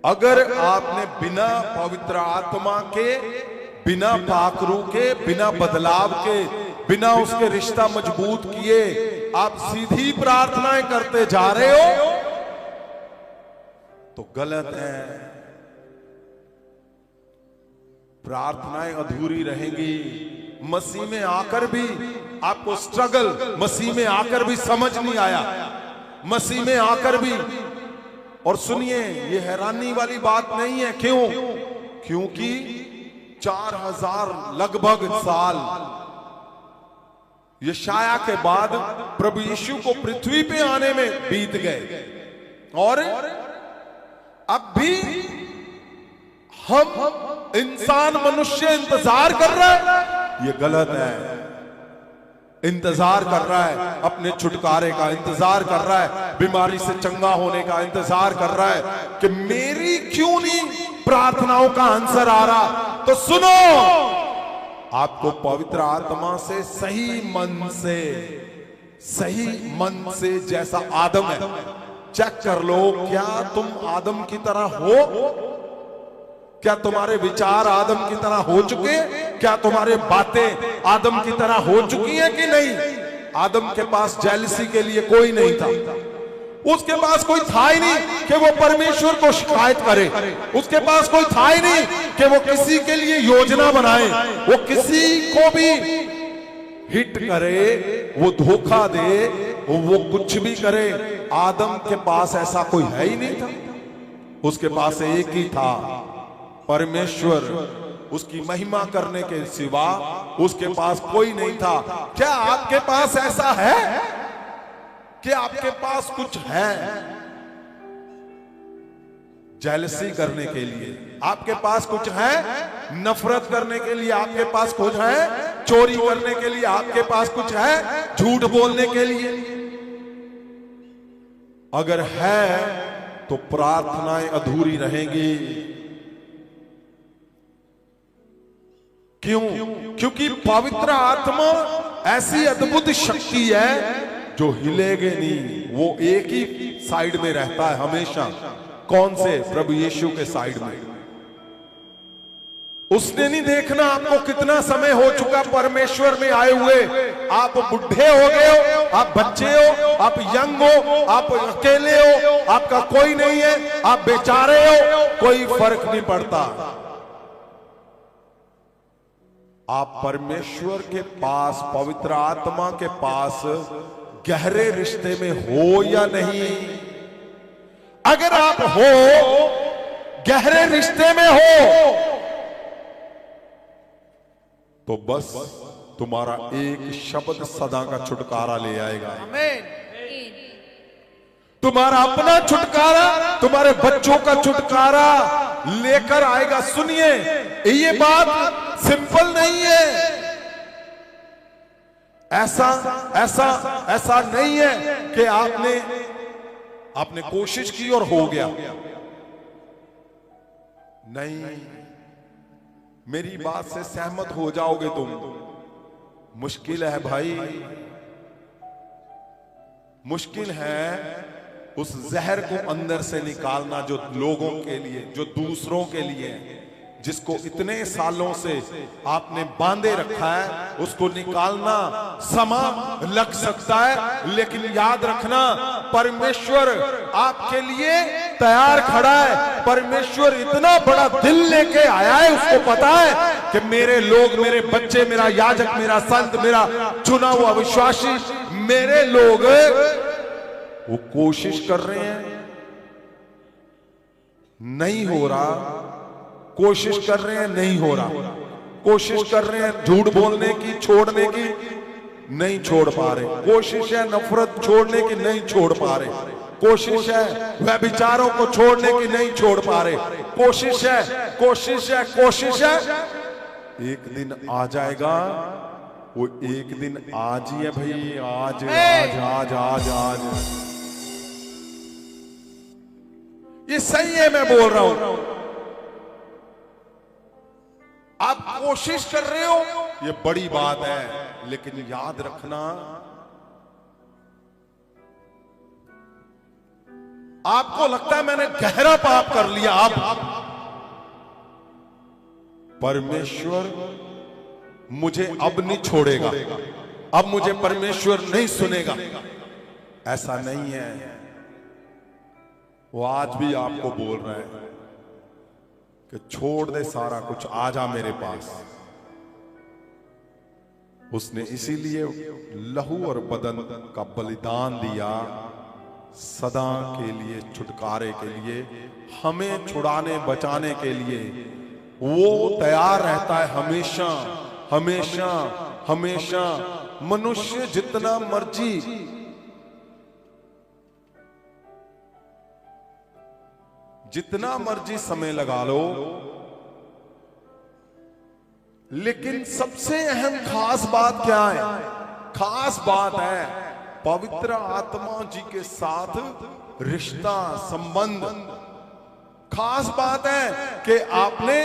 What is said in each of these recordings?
अगर आपने बिना पवित्र आत्मा के, बिना पाकरू के, बिना बदलाव के, बिना उसके रिश्ता मजबूत किए आप सीधी प्रार्थनाएं करते जा रहे हो तो गलत है। प्रार्थनाएं अधूरी रहेंगी। मसीह में आकर भी आपको स्ट्रगल, मसीह में आकर भी समझ नहीं आया, मसीह में आकर भी। और सुनिए, ये हैरानी वाली बात नहीं है। क्यों? क्योंकि 4000 लगभग साल यशाया के बाद प्रभु यीशु को पृथ्वी पे आने में बीत गए और अब भी हम इंसान मनुष्य इंतजार कर रहा है। ये गलत है। इंतजार कर रहा है अपने छुटकारे का, इंतजार कर रहा है बीमारी से चंगा होने का, इंतजार कर रहा है कि मेरी क्यों नहीं प्रार्थनाओं का आंसर आ रहा। तो सुनो, आपको पवित्र आत्मा से सही मन से जैसा आदम है, चेक कर लो, क्या तुम आदम की तरह हो? क्या तुम्हारे विचार आदम की तरह हो चुके? क्या तुम्हारे बातें आदम की तरह हो चुकी हैं कि नहीं? आदम के पास जेलसी के लिए कोई नहीं था। उसके पास कोई था ही नहीं कि वो परमेश्वर को शिकायत करे। उसके पास कोई था ही नहीं कि वो किसी के लिए योजना बनाए, वो किसी को भी हिट करे, वो धोखा दे, वो कुछ भी करे। आदम के पास ऐसा कोई है ही नहीं था। उसके पास एक ही था, परमेश्वर। उसकी महिमा करने के सिवा उसके पास कोई नहीं था। क्या आपके पास ऐसा है कि आपके पास कुछ है जेलसी करने के लिए? आपके पास कुछ है नफरत करने के लिए? आपके पास कुछ है चोरी करने के लिए? आपके पास कुछ है झूठ बोलने के लिए? अगर है तो प्रार्थनाएं अधूरी रहेंगी। क्यों? क्योंकि पवित्र आत्मा ऐसी अद्भुत शक्ति है जो हिलेगे नहीं। वो एक ही साइड में रहता है हमेशा। कौन से? प्रभु यीशु के साइड में। उसने नहीं देखना आपको कितना समय हो चुका परमेश्वर में आए हुए। आप बुढ़े हो गए हो, आप बच्चे हो, आप यंग हो, आप अकेले हो, आपका कोई नहीं है, आप बेचारे हो, कोई फर्क नहीं पड़ता। आप परमेश्वर के पास, पवित्र आत्मा के पास गहरे रिश्ते में हो या नहीं? अगर आप हो, गहरे रिश्ते में हो, तो बस तुम्हारा एक शब्द सदा का छुटकारा ले आएगा। तुम्हारा अपना छुटकारा, तुम्हारे बच्चों का छुटकारा लेकर आएगा। सुनिए, ये बात सिंपल नहीं है। ऐसा नहीं है कि आपने कोशिश की और हो गया। नहीं, मेरी बात से सहमत हो जाओगे तुम। मुश्किल है भाई, मुश्किल है उस जहर को अंदर से निकालना जो लोगों के लिए, जो दूसरों के लिए, जिसको इतने सालों से आपने बांधे रखा है, उसको निकालना समय लग सकता है। लेकिन याद रखना, परमेश्वर आपके लिए तैयार खड़ा है। परमेश्वर इतना बड़ा दिल लेके आया है, उसको पता है कि मेरे लोग, मेरे बच्चे, मेरा याजक, मेरा संत, मेरा चुना हुआ विश्वासी, मेरे लोग वो कोशिश कर रहे हैं, नहीं हो रहा। कोशिश कर रहे हैं, नहीं हो रहा। कोशिश कर रहे हैं झूठ बोलने की, छोड़ने की, नहीं छोड़ पा रहे। कोशिश है नफरत छोड़ने की, नहीं छोड़ पा रहे। कोशिश है व्यभिचारों को छोड़ने की, नहीं छोड़ पा रहे। कोशिश है, कोशिश है, कोशिश है। एक दिन आ जाएगा, वो एक दिन आज ही है भाई। आज आज आज आज आज ये सही है, मैं बोल रहा हूं। आप कोशिश कर रहे हो, ये बड़ी बात है। लेकिन याद रखना, आपको लगता है मैंने गहरा पाप कर लिया, अब परमेश्वर मुझे अब नहीं छोड़ेगा, अब मुझे परमेश्वर नहीं सुनेगा, ऐसा नहीं है। वो आज भी आपको बोल रहा है कि छोड़ दे सारा कुछ, आ जा मेरे पास। उसने इसीलिए लहू और बदन का बलिदान दिया, सदा के लिए, छुटकारे के लिए, हमें छुड़ाने बचाने के लिए। वो तैयार रहता है हमेशा हमेशा हमेशा। मनुष्य जितना मर्जी समय लगा लो, लेकिन सबसे अहम खास बात क्या है? खास बात है पवित्र आत्मा जी के साथ रिश्ता, संबंध। खास बात है कि आपने,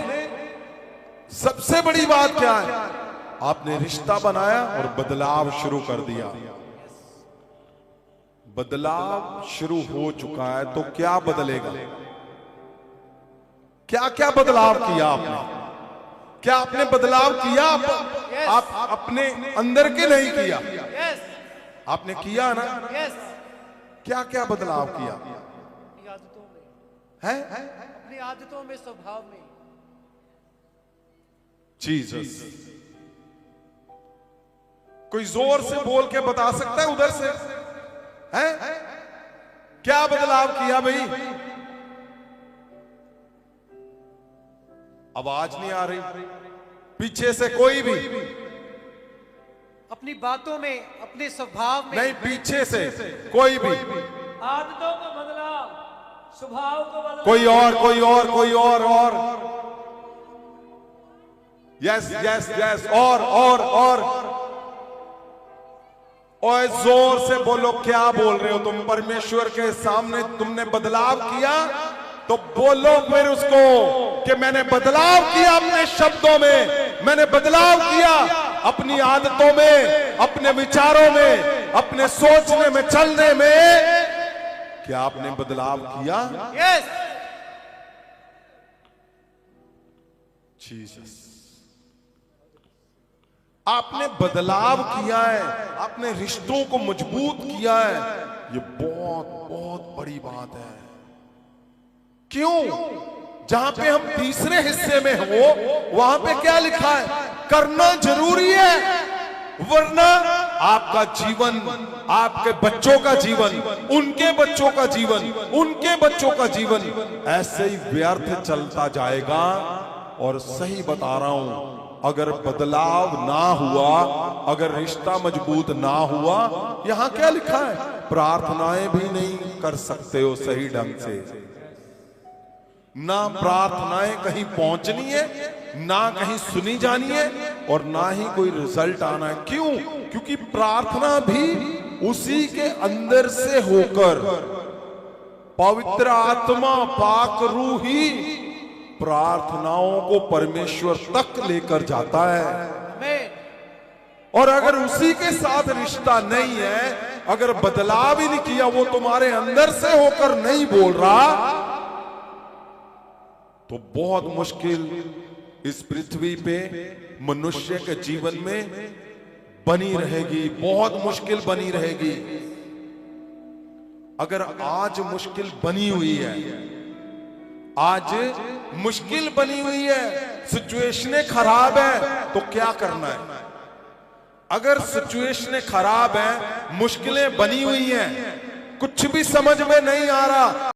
सबसे बड़ी बात क्या है? आपने रिश्ता बनाया और बदलाव शुरू कर दिया। बदलाव शुरू हो चुका है तो क्या बदलेगा? क्या क्या बदलाव किया आपने? क्या आपने बदलाव किया? आप अपने अंदर के नहीं किया, आपने किया ना? क्या क्या बदलाव किया? आदतों में है, अपनी आदतों में, स्वभाव में। जीसस, कोई जोर से बोल के बता सकता है उधर से? है, क्या बदलाव किया भाई? आवाज नहीं आ रही पीछे से कोई भी? अपनी बातों में, अपने स्वभाव में। नहीं, पीछे से कोई भी? आदतों को बदलाव, स्वभाव को बदलाव। कोई और, कोई और, कोई और। यस यस यस, और जोर से बोलो, क्या बोल रहे हो तुम? परमेश्वर के सामने तुमने बदलाव किया तो बोलो फिर उसको कि मैंने बदलाव किया अपने शब्दों में, मैंने बदलाव किया अपनी आदतों में, अपने विचारों में, अपने सोचने में, चलने में। क्या आपने बदलाव किया? यस। जीसस, आपने बदलाव किया है, आपने रिश्तों को मजबूत किया है। ये बहुत बहुत बड़ी बात है। क्यों? जहां पे हम तीसरे हिस्से में हो, वहां पे क्या लिखा है? करना जरूरी है, वरना आपका जीवन, आपके बच्चों का जीवन, उनके बच्चों का जीवन, उनके बच्चों का जीवन ऐसे ही व्यर्थ चलता जाएगा। और सही बता रहा हूं, अगर बदलाव ना हुआ, अगर रिश्ता मजबूत ना हुआ, यहां क्या लिखा है? प्रार्थनाएं भी नहीं कर सकते हो सही ढंग से। ना प्रार्थनाएं कहीं पहुंचनी है, ना कहीं सुनी जानी है, और ना ही कोई रिजल्ट आना है। क्यों? क्योंकि प्रार्थना भी उसी के अंदर से होकर, पवित्र आत्मा, पाक रूह ही प्रार्थनाओं को परमेश्वर तक लेकर जाता है। और अगर उसी के साथ रिश्ता नहीं है, अगर बदलाव ही नहीं किया, वो तुम्हारे अंदर से होकर नहीं बोल रहा, तो बहुत मुश्किल इस पृथ्वी पे मनुष्य के जीवन में बनी रहेगी, बहुत मुश्किल बनी रहेगी। अगर आज मुश्किल बनी हुई है, आज मुश्किल बनी हुई है, सिचुएशनें खराब है, तो क्या करना है? अगर सिचुएशनें खराब है, मुश्किलें बनी हुई हैं, कुछ भी समझ में नहीं आ रहा,